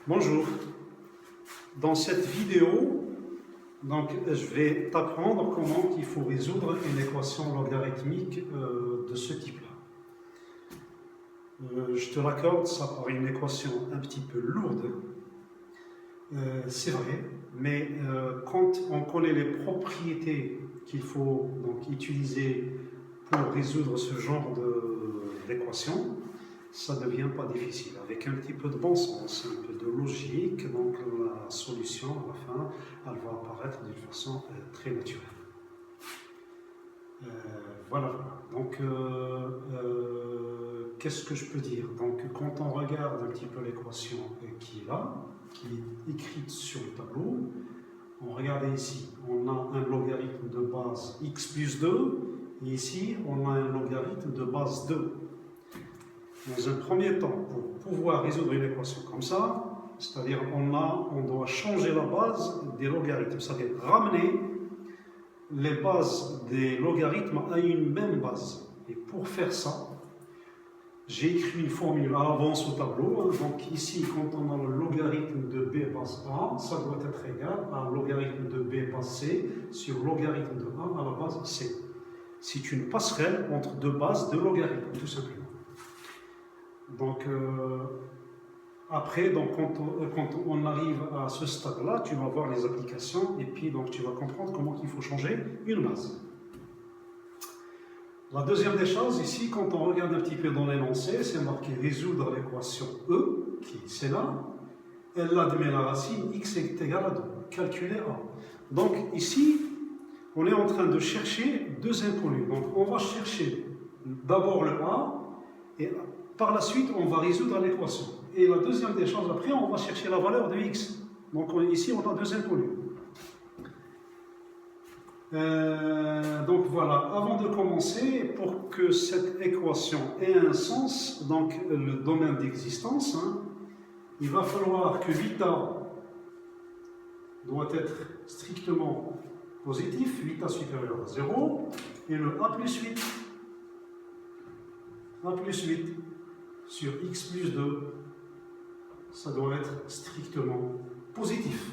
Bonjour, dans cette vidéo, je vais t'apprendre comment il faut résoudre une équation logarithmique de ce type-là. Je te l'accorde, ça paraît une équation un petit peu lourde, c'est vrai, mais quand on connaît les propriétés qu'il faut utiliser pour résoudre ce genre d'équation, ça ne devient pas difficile. Avec un petit peu de bon sens, un peu de logique, donc la solution à la fin, elle va apparaître d'une façon très naturelle. Voilà. Donc, qu'est-ce que je peux dire? Donc, quand on regarde un petit peu l'équation qui est là, qui est écrite sur le tableau, on regarde ici, on a un logarithme de base x plus 2, et ici, on a un logarithme de base 2. Dans un premier temps, pour pouvoir résoudre une équation comme ça, c'est-à-dire on doit changer la base des logarithmes, c'est-à-dire ramener les bases des logarithmes à une même base. Et pour faire ça, j'ai écrit une formule à l'avance au tableau. Donc ici, quand on a le logarithme de b base a, ça doit être égal à logarithme de b base c sur logarithme de a à la base c. C'est une passerelle entre deux bases de logarithmes, tout simplement. Donc, après, quand on arrive à ce stade-là, tu vas voir les applications et puis tu vas comprendre comment il faut changer une base. La deuxième des choses, ici, quand on regarde un petit peu dans l'énoncé, c'est marqué résoudre l'équation E, qui est celle-là. Elle admet la racine x est égale à 2. Calculer A. Donc, ici, on est en train de chercher deux inconnus. Donc, on va chercher d'abord le A et par la suite, on va résoudre l'équation. Et la deuxième des choses, après, on va chercher la valeur de x. Donc ici, on a deux inconnus. Donc voilà, avant de commencer, pour que cette équation ait un sens, donc le domaine d'existence, il va falloir que β doit être strictement positif, β supérieur à 0, et le a plus 8 sur x plus 2, ça doit être strictement positif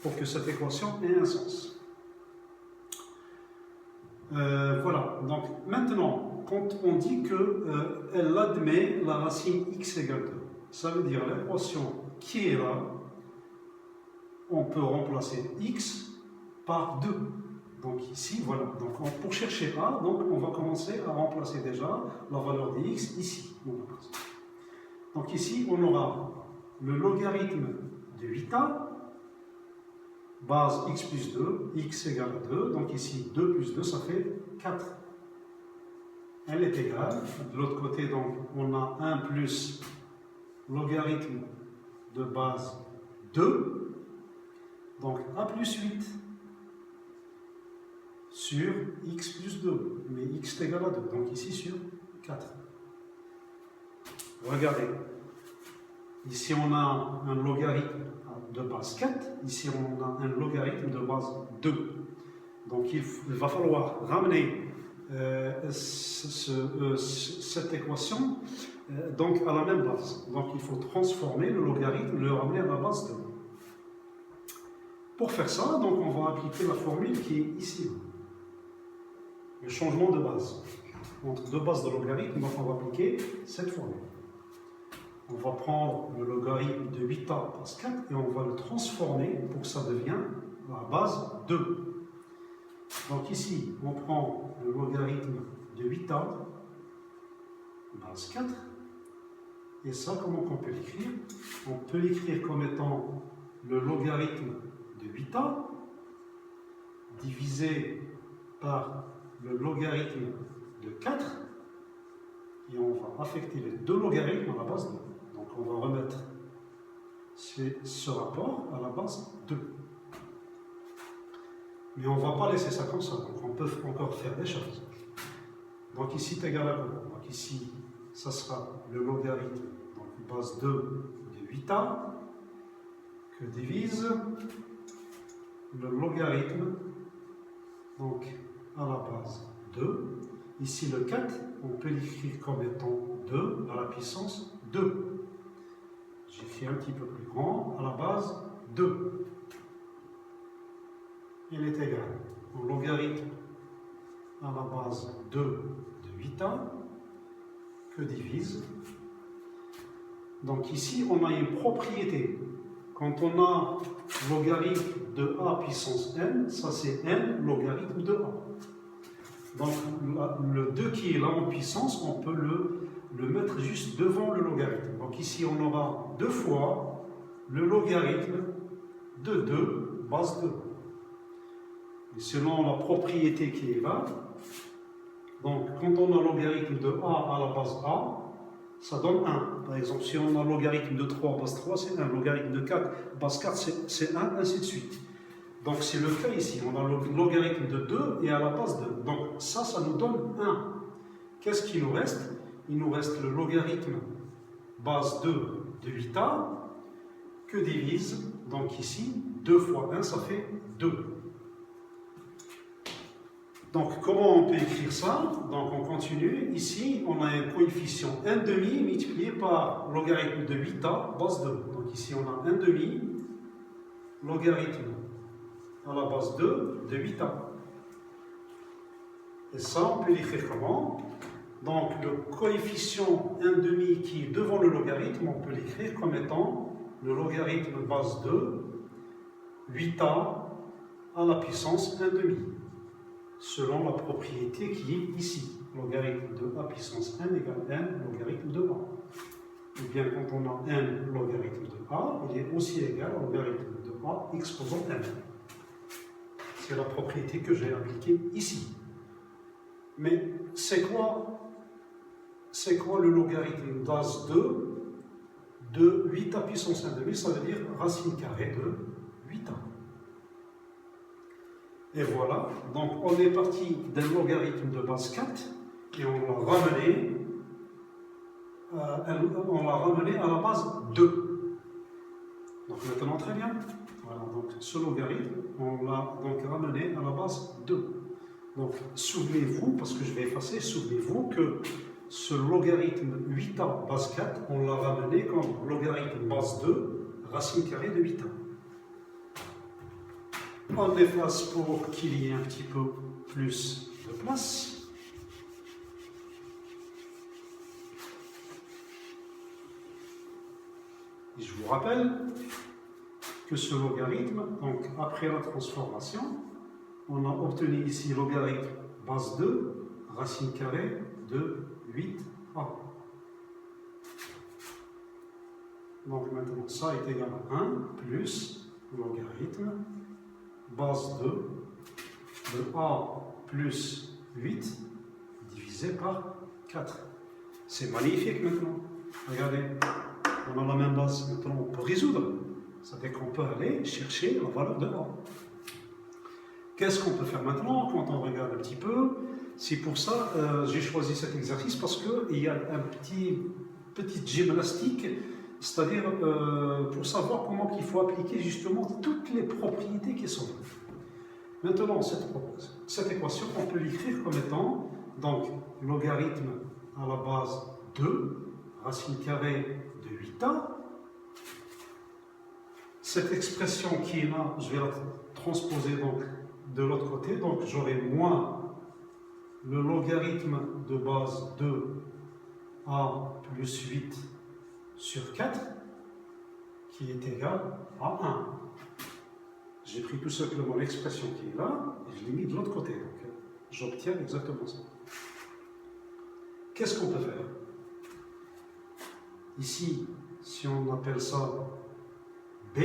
pour que cette équation ait un sens. Voilà, donc maintenant, quand on dit qu'elle admet la racine x égale 2, ça veut dire l'équation qui est là, on peut remplacer x par 2. Donc ici, voilà. Donc pour chercher A, on va commencer à remplacer déjà la valeur de x ici. Donc ici, on aura le logarithme de 8a, base x plus 2, x égale à 2. Donc ici, 2 plus 2, ça fait 4. Elle est égale. De l'autre côté, donc, on a 1 plus logarithme de base 2. Donc a plus 8. Sur x plus 2, mais x est égal à 2, donc ici sur 4. Regardez, ici on a un logarithme de base 4, ici on a un logarithme de base 2. Donc il va falloir ramener cette équation donc à la même base. Donc il faut transformer le logarithme, le ramener à la base 2. Pour faire ça, donc on va appliquer la formule qui est ici. Le changement de base. Entre deux bases de logarithme, donc on va appliquer cette formule. On va prendre le logarithme de 8a base 4 et on va le transformer pour que ça devienne la base 2. Donc ici, on prend le logarithme de 8a base 4. Et ça, comment on peut l'écrire? On peut l'écrire comme étant le logarithme de 8a divisé par le logarithme de 4, et on va affecter les deux logarithmes à la base 2. Donc on va remettre ce rapport à la base 2. Mais on ne va pas laisser ça comme ça, donc on peut encore faire des choses. Donc ici, c'est égal à quoi? Donc ici, ça sera le logarithme, donc base 2 de 8a, que divise le logarithme, donc à la base 2. Ici, le 4, on peut l'écrire comme étant 2 à la puissance 2. J'écris l'écrit un petit peu plus grand, à la base 2. Il est égal au logarithme à la base 2 de 8a que divise. Donc ici, on a une propriété. Quand on a logarithme de a puissance n, ça c'est n logarithme de a. Donc le 2 qui est là en puissance, on peut le mettre juste devant le logarithme. Donc ici, on aura 2 fois le logarithme de 2 base 2. Et selon la propriété qui est là, donc quand on a logarithme de a à la base a, ça donne 1. Par exemple, si on a logarithme de 3 base 3, c'est 1. Logarithme de 4 base 4, c'est 1, ainsi de suite. Donc c'est le cas ici. On a le logarithme de 2 et à la base 2. Donc ça nous donne 1. Qu'est-ce qu'il nous reste? Il nous reste le logarithme base 2 de 8a que divise, donc ici, 2 fois 1, ça fait 2. Donc, comment on peut écrire ça? Donc, on continue. Ici, on a un coefficient 1,5 multiplié par logarithme de 8a, base 2. Donc, ici, on a 1,5 logarithme à la base 2 de 8a. Et ça, on peut l'écrire comment? Donc, le coefficient 1,5 qui est devant le logarithme, on peut l'écrire comme étant le logarithme base 2, 8a à la puissance 1,5. Selon la propriété qui est ici. Logarithme de a puissance 1 égale n logarithme de a. Ou bien quand on a n logarithme de a, il est aussi égal au logarithme de a exposant n. C'est la propriété que j'ai appliquée ici. Mais c'est quoi le logarithme base 2 de 8a puissance 1,5? Ça veut dire racine carrée de 8a. Et voilà, donc on est parti d'un logarithme de base 4 et on l'a ramené à la base 2. Donc maintenant, très bien. Voilà, donc ce logarithme, on l'a donc ramené à la base 2. Donc souvenez-vous, parce que je vais effacer, souvenez-vous que ce logarithme 8a base 4, on l'a ramené comme logarithme base 2, racine carrée de 8a. On efface pour qu'il y ait un petit peu plus de place. Et je vous rappelle que ce logarithme, donc après la transformation, on a obtenu ici logarithme base 2, racine carrée de 8a. Donc maintenant, ça est égal à 1 plus logarithme base 2 de a plus 8 divisé par 4. C'est magnifique maintenant. Regardez, on a la même base. Maintenant, on peut résoudre. Ça fait qu'on peut aller chercher la valeur de a. Qu'est-ce qu'on peut faire maintenant quand on regarde un petit peu? C'est pour ça que j'ai choisi cet exercice parce qu'il y a un petite gymnastique, c'est-à-dire pour savoir comment il faut appliquer justement toutes les propriétés qui sont là. Maintenant, cette équation, on peut l'écrire comme étant donc logarithme à la base 2, racine carrée de 8a. Cette expression qui est là, je vais la transposer donc de l'autre côté, donc j'aurai moins le logarithme de base 2a plus 8 sur 4 qui est égal à 1. J'ai pris tout simplement l'expression qui est là et je l'ai mis de l'autre côté. Donc j'obtiens exactement ça. Qu'est-ce qu'on peut faire? Ici, si on appelle ça B,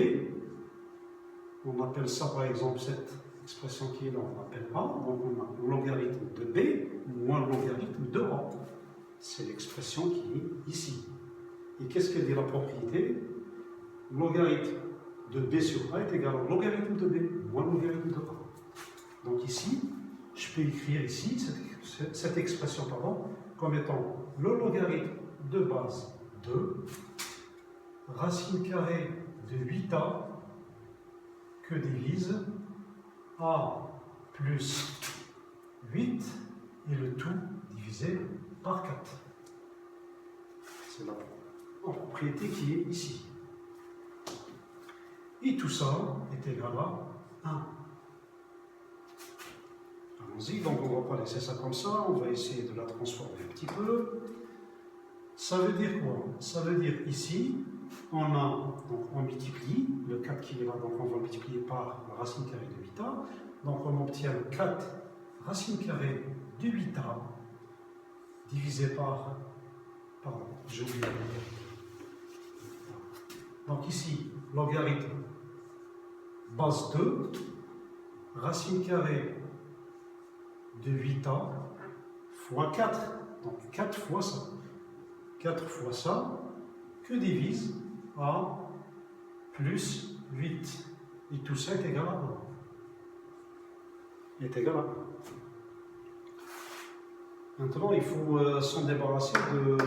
on appelle ça par exemple cette expression qui est là, on appelle A, donc on a le logarithme de B moins le logarithme de A. C'est l'expression qui est ici. Et qu'est-ce qu'elle dit la propriété? Logarithme de B sur A est égal au logarithme de B moins le logarithme de A. Donc ici, je peux écrire ici cette expression comme étant le logarithme de base 2, racine carrée de 8a que divise a plus 8 et le tout divisé par 4. C'est la propriété qui est ici. Et tout ça est égal à 1. Allons-y, donc on ne va pas laisser ça comme ça, on va essayer de la transformer un petit peu. Ça veut dire quoi? Ça veut dire ici, donc on multiplie, le 4 qui est là, donc on va multiplier par la racine carrée de 8a. Donc on obtient 4 racine carrée de 8a divisé par, pardon, j'ai oublié le logarithme. Donc ici, logarithme base 2, racine carrée de 8a fois 4, donc 4 fois ça. 4 fois ça, que divise a plus 8. Et tout ça est égal à 1. Est égal à 1. Maintenant, il faut s'en débarrasser de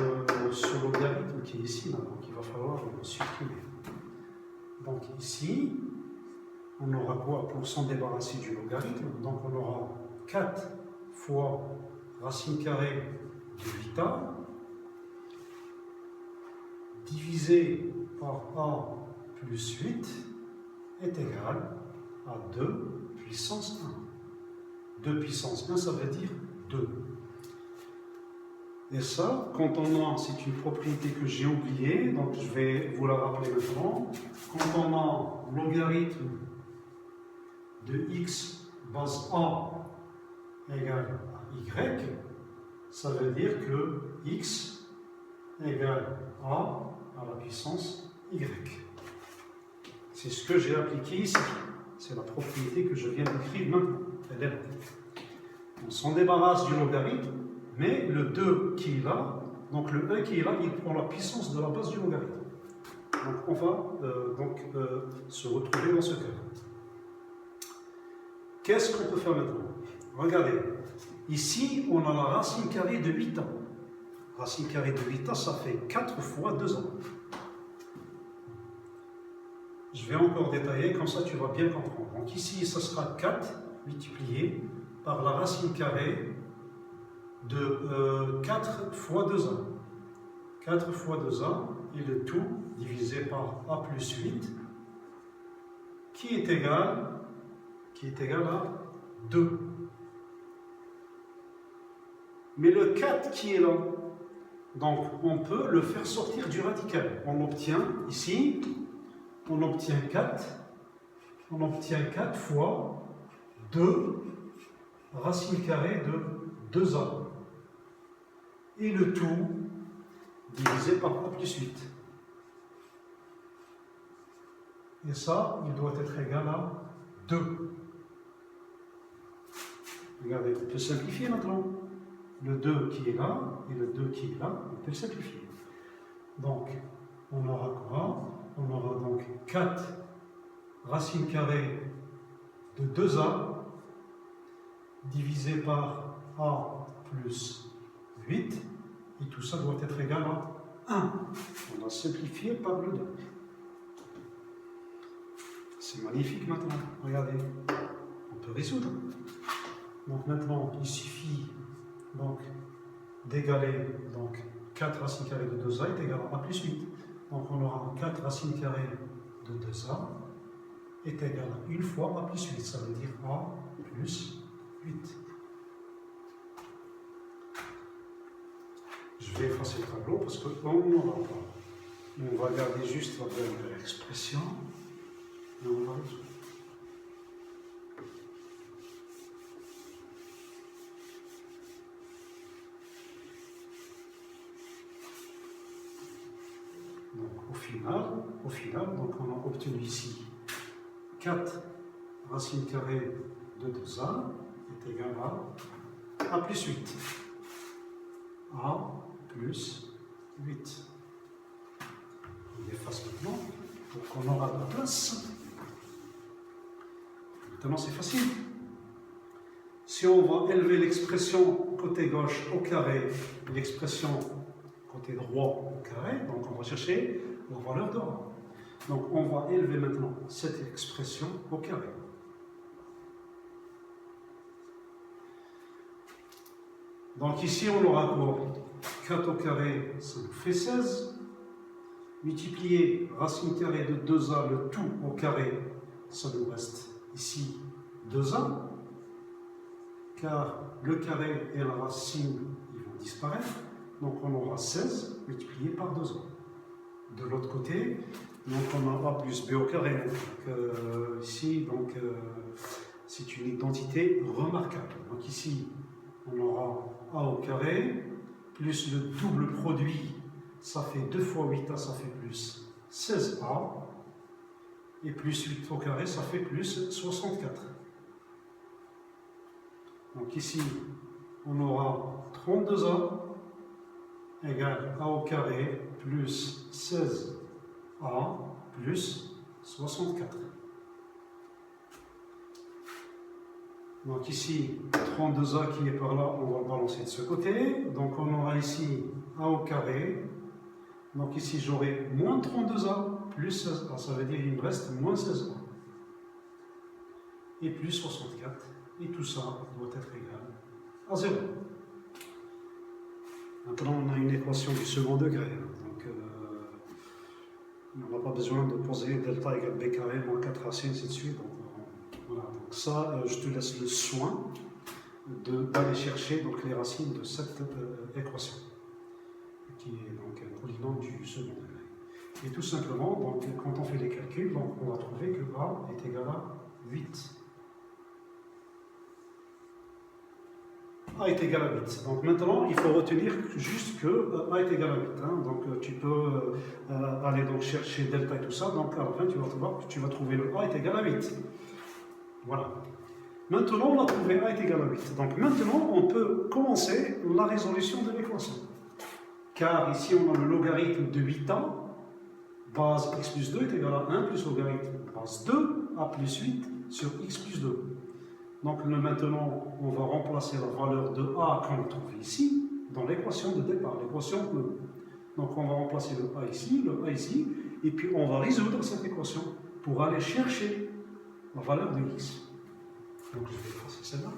ce logarithme qui est ici. Là. Donc, il va falloir le supprimer. Donc, ici, on aura quoi pour s'en débarrasser du logarithme? Donc, on aura 4 fois racine carrée de 8a divisé par a plus 8 est égal à 2 puissance 1. 2 puissance 1, ça veut dire 2. Et ça, quand on a, c'est une propriété que j'ai oubliée, donc je vais vous la rappeler maintenant. Quand on a logarithme de x base a égale à y, ça veut dire que x égale à la puissance y. C'est ce que j'ai appliqué ici. C'est la propriété que je viens d'écrire maintenant. Elle est là. On s'en débarrasse du logarithme, mais le 2 qui est là, donc le 1 qui est là, il prend la puissance de la base du logarithme. Donc on va se retrouver dans ce cas. Qu'est-ce qu'on peut faire maintenant? Regardez, ici on a la racine carrée de 8a. Racine carrée de 8a, ça fait 4 fois 2a. Je vais encore détailler, comme ça tu vas bien comprendre. Donc ici, ça sera 4 multiplié par la racine carrée de 4 fois 2a. 4 fois 2a, et le tout divisé par a plus 8, qui est égal à 2. Mais le 4 qui est là, donc on peut le faire sortir du radical. On obtient ici, on obtient 4 fois 2 racine carrée de 2a. Et le tout divisé par a plus 8. Et ça, il doit être égal à 2. Regardez, on peut simplifier maintenant. Le 2 qui est là et le 2 qui est là, on peut le simplifier. Donc, on aura quoi? On aura donc 4 racine carrée de 2a divisé par a plus 8, et tout ça doit être égal à 1. On a simplifié par le 2. C'est magnifique maintenant, regardez, on peut résoudre. Donc maintenant, il suffit d'égaler 4 racines carrées de 2a est égal à a plus 8. Donc on aura 4 racines carrées de 2a est égal à 1 fois a plus 8, ça veut dire a plus 8. Je vais effacer le tableau parce qu'on n'aura pas. On va garder juste la première expression et on va résoudre. Donc au final, donc on a obtenu ici 4 racines carrées de 2a est égal à a plus 8. A plus 8. On efface maintenant pour qu'on aura de la place. Maintenant c'est facile. Si on va élever l'expression côté gauche au carré, l'expression côté droit au carré, donc on va chercher la valeur de A. Donc on va élever maintenant cette expression au carré. Donc ici on aura quoi? 4 au carré, ça nous fait 16. multiplier racine carrée de 2a, le tout au carré, ça nous reste ici 2a, car le carré et la racine, ils vont disparaître, donc on aura 16 multiplié par 2a. De l'autre côté, donc on a a plus b au carré, donc, ici, c'est une identité remarquable. Donc ici, on aura a au carré, plus le double produit, ça fait 2 fois 8a, ça fait plus 16a, et plus 8 au carré, ça fait plus 64. Donc ici, on aura 32a égale a au carré plus 16a plus 64. Donc ici, 32a qui est par là, on va le balancer de ce côté. Donc on aura ici a au carré. Donc ici, j'aurai moins 32a plus 16a. Ça veut dire qu'il me reste moins 16a. Et plus 64. Et tout ça doit être égal à 0. Maintenant, on a une équation du second degré. Donc, on n'a pas besoin de poser delta égale b carré moins 4ac, ainsi de suite. Donc, voilà. Donc ça, je te laisse le soin d'aller chercher donc, les racines de cette équation, qui est donc un polynôme du second degré. Et tout simplement, donc, quand on fait les calculs, donc, on va trouver que a est égal à 8. A est égal à 8. Donc maintenant, il faut retenir juste que A est égal à 8. Hein. Donc tu peux aller donc chercher delta et tout ça. Donc à la fin, tu vas trouver le A est égal à 8. Voilà. Maintenant, on a trouvé A est égal à 8. Donc maintenant, on peut commencer la résolution de l'équation. Car ici, on a le logarithme de 8A. Base x plus 2 est égal à 1 plus logarithme base 2, A plus 8 sur x plus 2. Donc maintenant, on va remplacer la valeur de A qu'on a trouvé ici dans l'équation de départ, l'équation E. Donc on va remplacer le A ici, et puis on va résoudre cette équation pour aller chercher la valeur de x. Donc je vais effacer celle-là.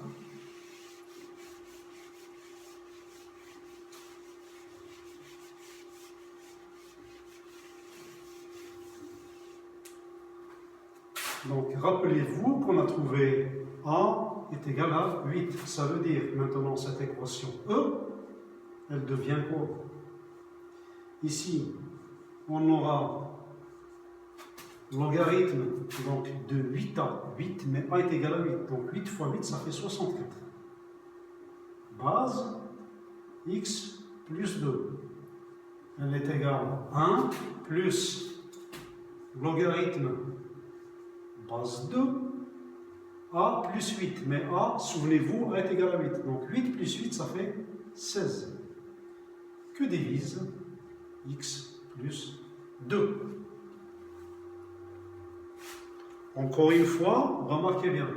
Donc rappelez-vous qu'on a trouvé A est égal à 8. Ça veut dire maintenant cette équation E, elle devient quoi? Ici, on aura logarithme donc, de 8A, 8, mais A est égal à 8. Donc 8 fois 8, ça fait 64. Base x plus 2. Elle est égale à 1 plus logarithme base 2, A plus 8. Mais A, souvenez-vous, A est égal à 8. Donc 8 plus 8, ça fait 16. Que divise x plus 2. Encore une fois, remarquez bien.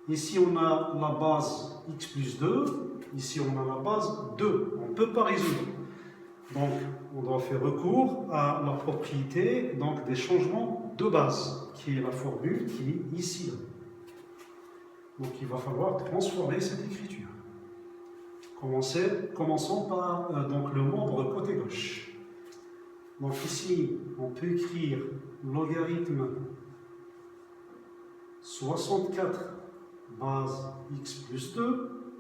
Ici, on a la base x plus 2. Ici, on a la base 2. On ne peut pas résoudre. Donc, on doit faire recours à la propriété donc, des changements de base, qui est la formule qui est ici. Donc, il va falloir transformer cette écriture. Commençons par donc, le membre côté gauche. Donc ici, on peut écrire logarithme 64 base x plus 2.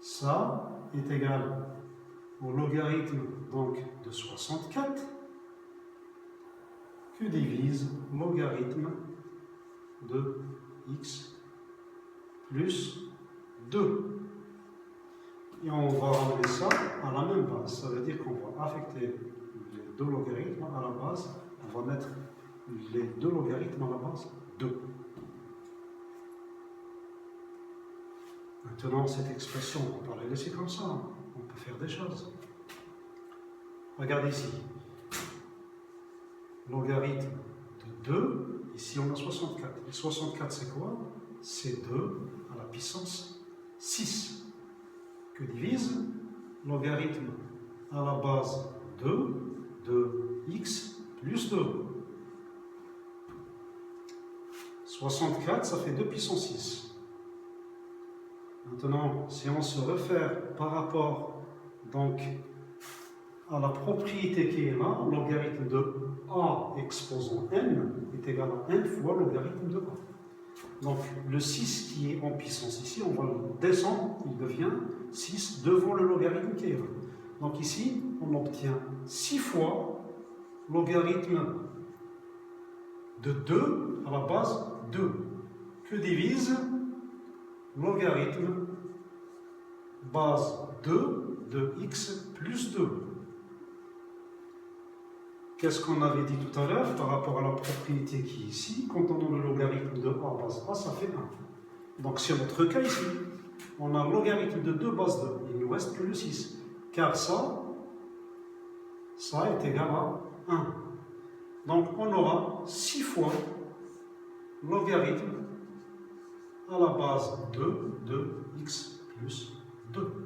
Ça est égal au logarithme donc, de 64 que divise logarithme de x plus 2. Et on va ramener ça à la même base. Ça veut dire qu'on va affecter les deux logarithmes à la base. On va mettre les deux logarithmes à la base 2. Maintenant, cette expression, on va la laisser comme ça. On peut faire des choses. Regardez ici. Logarithme de 2. Ici, on a 64. Et 64, c'est quoi? C'est 2 à la puissance 6. Que divise logarithme à la base 2 de x plus 2. 64, ça fait 2 puissance 6. Maintenant, si on se réfère par rapport donc à la propriété qui est là, logarithme de a exposant n est égal à n fois logarithme de a. Donc le 6 qui est en puissance ici, on va le descendre, il devient 6 devant le logarithme qui est là. Donc ici, on obtient 6 fois logarithme de 2 à la base 2, que divise logarithme base 2 de x plus 2. Qu'est-ce qu'on avait dit tout à l'heure par rapport à la propriété qui est ici? Quand on a le logarithme de a base a, ça fait 1. Donc c'est notre cas ici. On a le logarithme de 2 base 2. Il ne nous reste que le 6. Car ça est égal à 1. Donc on aura 6 fois logarithme à la base 2 de x plus 2.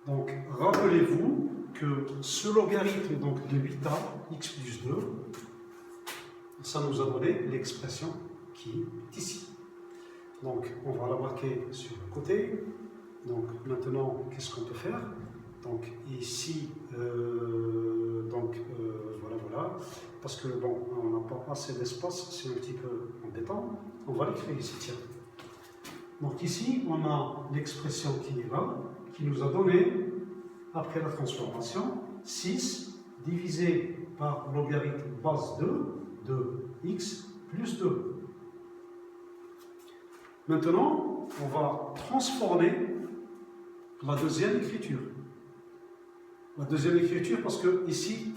Donc, rappelez-vous que ce logarithme donc, de 8a, x plus 2, ça nous a donné l'expression qui est ici. Donc, on va la marquer sur le côté. Donc, maintenant, qu'est-ce qu'on peut faire? Donc, ici, voilà. Parce que, bon, on n'a pas assez d'espace, c'est un petit peu embêtant. On va l'écrire ici, tiens. Donc, ici, on a l'expression qui est là, qui nous a donné, après la transformation, 6 divisé par logarithme base 2 de x plus 2. Maintenant, on va transformer la deuxième écriture. La deuxième écriture, parce que ici,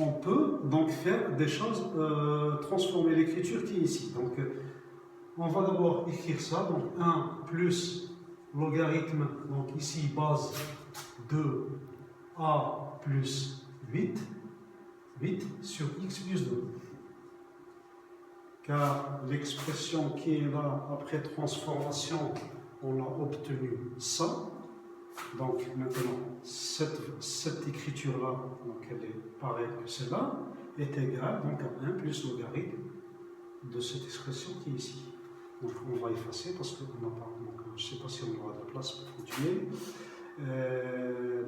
on peut donc faire des choses, transformer l'écriture qui est ici. Donc, on va d'abord écrire ça, donc 1 plus logarithme, donc ici base 2 a plus 8 sur x plus 2. Car l'expression qui est là après transformation, on a obtenu ça. Donc maintenant, cette écriture-là, donc elle est pareille que celle-là, est égale donc à 1 plus logarithme de cette expression qui est ici. Donc on va effacer parce qu'on n'a pas, donc je ne sais pas si on aura de la place pour continuer.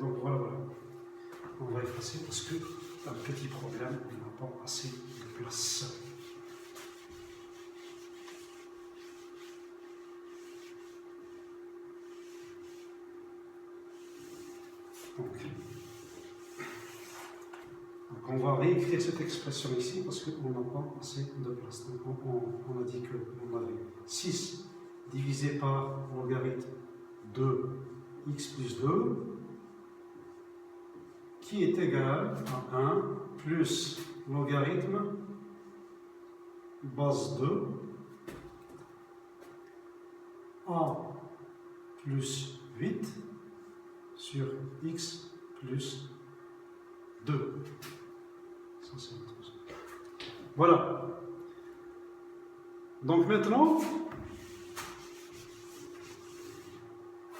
Donc voilà. On va effacer parce que un petit problème, on n'a pas assez de place. Donc on va réécrire cette expression ici parce qu'on n'a pas assez de place. Donc on a dit qu'on avait 6 divisé par logarithme de x plus 2 qui est égal à 1 plus logarithme base 2 a plus 8 sur x plus 2. Voilà. Donc maintenant,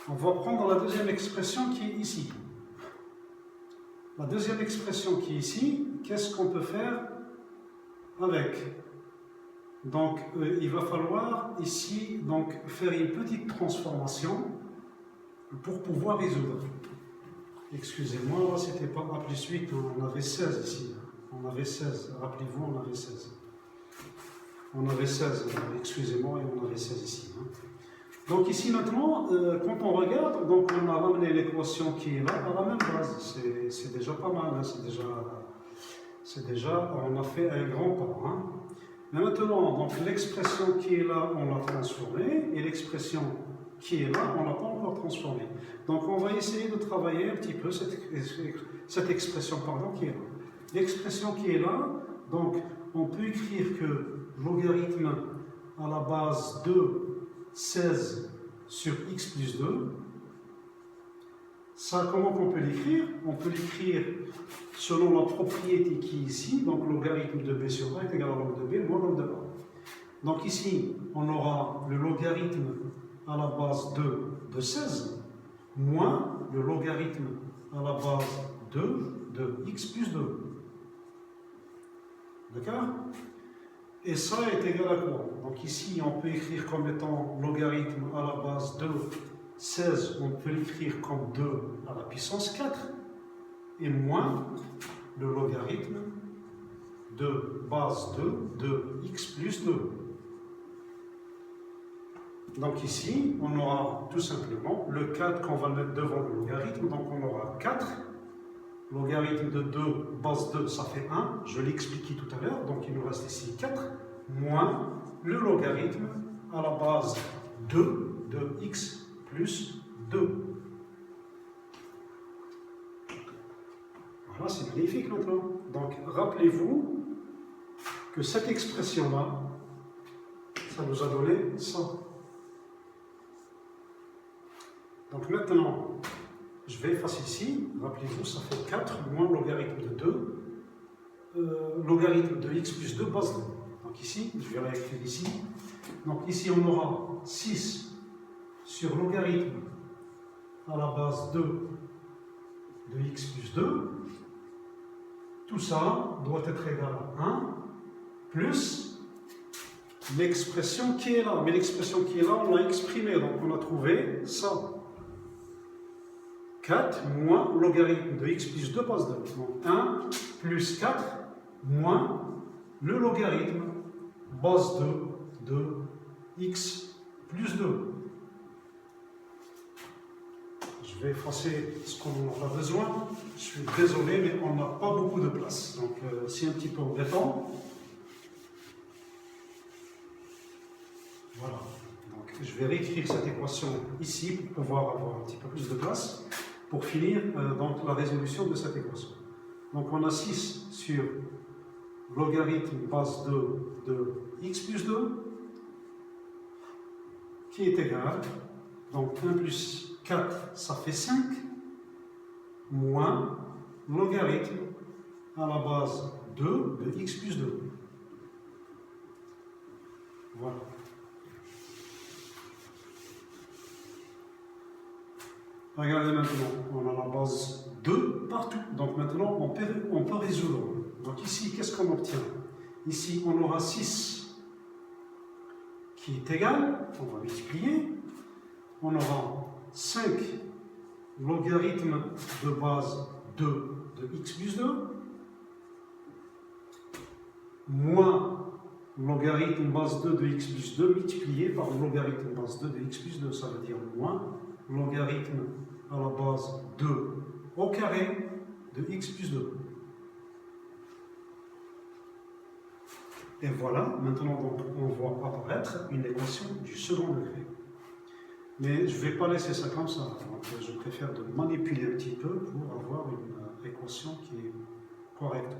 on va prendre la deuxième expression qui est ici. La deuxième expression qui est ici, qu'est-ce qu'on peut faire avec? Donc, il va falloir ici donc, faire une petite transformation pour pouvoir résoudre. Excusez-moi, là, c'était pas A plus 8, on avait 16 ici. On avait 16, rappelez-vous, on avait 16. On avait 16, excusez-moi, et on avait 16 ici. Donc ici maintenant, quand on regarde, donc on a ramené l'équation qui est là à la même base. C'est déjà pas mal, hein, c'est déjà, on a fait un grand pas. Hein. Mais maintenant, donc l'expression qui est là, on l'a transformée, et l'expression qui est là, on ne l'a pas encore transformée. Donc on va essayer de travailler un petit peu cette expression qui est là. L'expression qui est là, donc on peut écrire que logarithme à la base de 16 sur x plus 2, ça, comment on peut l'écrire? On peut l'écrire selon la propriété qui est ici, donc logarithme de b sur a est égal à log de b moins log de a. Donc ici, on aura le logarithme à la base 2 de 16 moins le logarithme à la base 2 de x plus 2. D'accord? Et ça est égal à quoi? Donc ici, on peut écrire comme étant logarithme à la base 2 16, on peut l'écrire comme 2 à la puissance 4, et moins le logarithme de base 2 de x plus 2. Donc ici, on aura tout simplement le 4 qu'on va mettre devant le logarithme, donc on aura 4. Logarithme de 2, base 2, ça fait 1, je l'ai expliqué tout à l'heure, donc il nous reste ici 4, moins le logarithme à la base 2 de x plus 2. Voilà, c'est magnifique maintenant. Donc rappelez-vous que cette expression-là, ça nous a donné ça. Donc maintenant, je vais effacer ici, rappelez-vous, ça fait 4 moins logarithme de 2, logarithme de x plus 2, base 2. Donc ici, je vais réécrire ici. Donc ici, on aura 6 sur logarithme à la base 2 de x plus 2. Tout ça doit être égal à 1 plus l'expression qui est là. Mais l'expression qui est là, on l'a exprimée, donc on a trouvé ça. 4 moins logarithme de x plus 2 base 2. Donc 1 plus 4 moins le logarithme base 2 de x plus 2. Je vais effacer ce qu'on n'en a pas besoin. Je suis désolé, mais on n'a pas beaucoup de place. Donc c'est un petit peu embêtant. Voilà. Donc je vais réécrire cette équation ici pour pouvoir avoir un petit peu plus de place pour finir donc, la résolution de cette équation. Donc on a 6 sur logarithme base 2 de x plus 2 qui est égal, donc 1 plus 4, ça fait 5, moins logarithme à la base 2 de x plus 2. Voilà. Regardez maintenant, on a la base 2 partout. Donc maintenant, on peut résoudre. Donc ici, qu'est-ce qu'on obtient? Ici, on aura 6 qui est égal, on va multiplier. On aura 5 logarithme de base 2 de x plus 2 moins logarithme base 2 de x plus 2 multiplié par logarithme base 2 de x plus 2. Ça veut dire moins logarithme à la base 2 au carré de x plus 2. Et voilà, maintenant donc, on voit apparaître une équation du second degré. Mais je ne vais pas laisser ça comme ça. Donc, je préfère de manipuler un petit peu pour avoir une équation qui est correcte.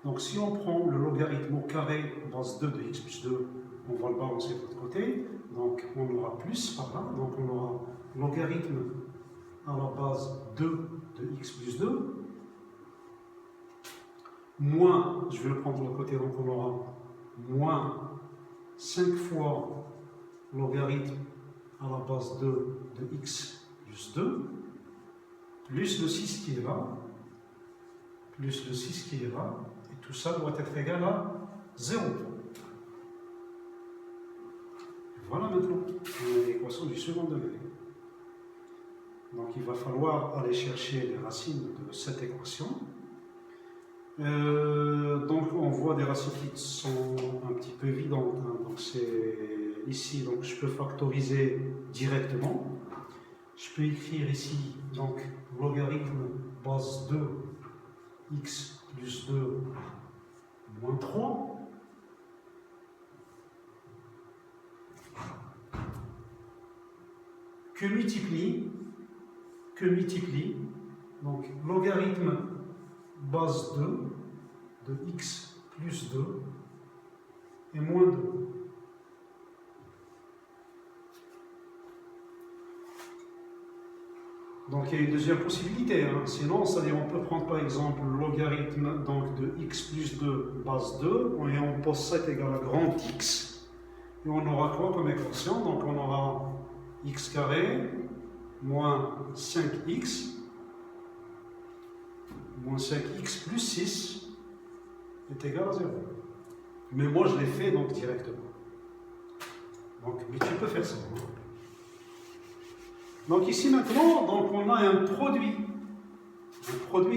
Donc si on prend le logarithme au carré base 2 de x plus 2, on va le balancer de l'autre côté. Donc on aura plus par là. Donc on aura logarithme à la base 2 de x plus 2. Moins, je vais le prendre de l'autre côté, donc on aura moins 5 fois logarithme à la base 2 de x plus 2, plus le 6 qui est là, plus le 6 qui est là, et tout ça doit être égal à 0. Voilà maintenant l'équation du second degré. Donc il va falloir aller chercher les racines de cette équation. Donc on voit des racines qui sont un petit peu évidentes. Hein. Donc c'est ici, donc je peux factoriser directement. Je peux écrire ici donc logarithme base 2 x plus 2 moins 3. Que multiplie donc logarithme base 2 de x plus 2 et moins 2. Donc il y a une deuxième possibilité, hein. Sinon, c'est-à-dire on peut prendre par exemple le logarithme donc, de x plus 2 base 2 et on pose 7 égale à grand x. Et on aura quoi comme équation? Donc on aura x carré moins 5x moins 5x plus 6 est égal à 0. Mais moi je l'ai fait donc directement. Donc, mais tu peux faire ça. Donc ici maintenant, donc on a un produit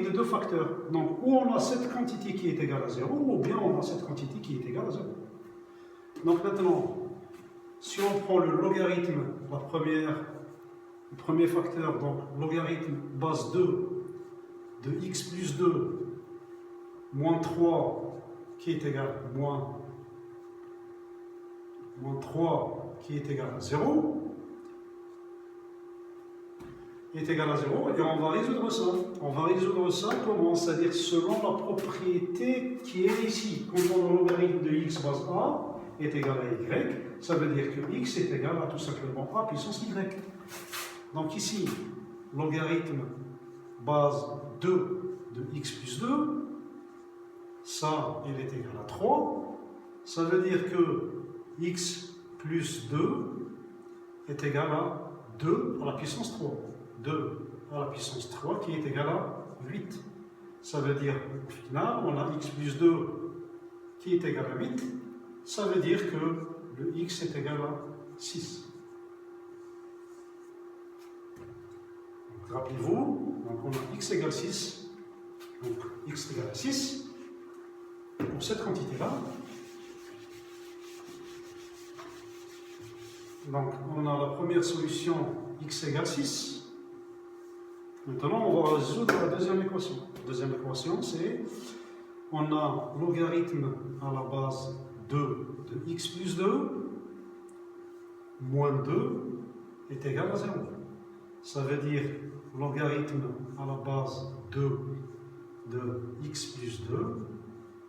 de deux facteurs. Donc ou on a cette quantité qui est égale à 0, ou bien on a cette quantité qui est égale à 0. Donc maintenant, si on prend le logarithme, le premier facteur, donc logarithme base 2 de x plus 2 moins 3 qui est égal à moins 3 qui est égal à 0, est égal à 0, et on va résoudre ça. On va résoudre ça comment? C'est-à-dire selon la propriété qui est ici. Quand on a le logarithme de x base a est égal à y, ça veut dire que x est égal à tout simplement a puissance y. Donc ici, logarithme base 2 de x plus 2, ça, il est égal à 3. Ça veut dire que x plus 2 est égal à 2 à la puissance 3. 2 à la puissance 3 qui est égal à 8. Ça veut dire, au final, on a x plus 2 qui est égal à 8. Ça veut dire que le x est égal à 6. Rappelez-vous, on a x égale 6. Donc x égale à 6. Pour cette quantité-là, donc on a la première solution, x égale 6. Maintenant, on va résoudre la deuxième équation. La deuxième équation, c'est, on a logarithme à la base 2 de x plus 2 moins 2 est égal à 0. Ça veut dire logarithme à la base 2 de x plus 2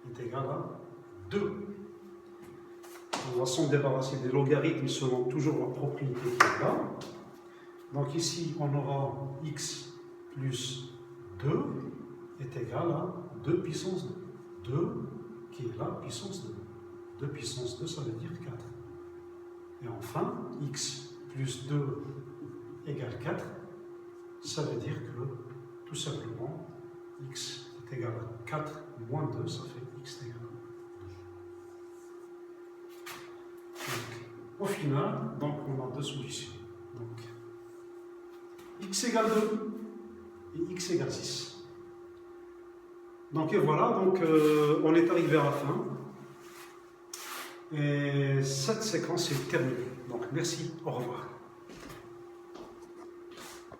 est égal à 2. On va s'en débarrasser des logarithmes selon toujours la propriété qui est là. Donc ici, on aura x plus 2 est égal à 2 puissance 2. 2 qui est là, puissance 2. 2 puissance 2, ça veut dire 4. Et enfin, x plus 2 égale 4. Ça veut dire que, tout simplement, x est égal à 4 moins 2, ça fait x égale à 2. Donc, au final, donc, on a deux solutions. Donc, x égale 2 et x égale 6. Donc, et voilà, donc, on est arrivé à la fin. Et cette séquence est terminée. Donc, merci, au revoir.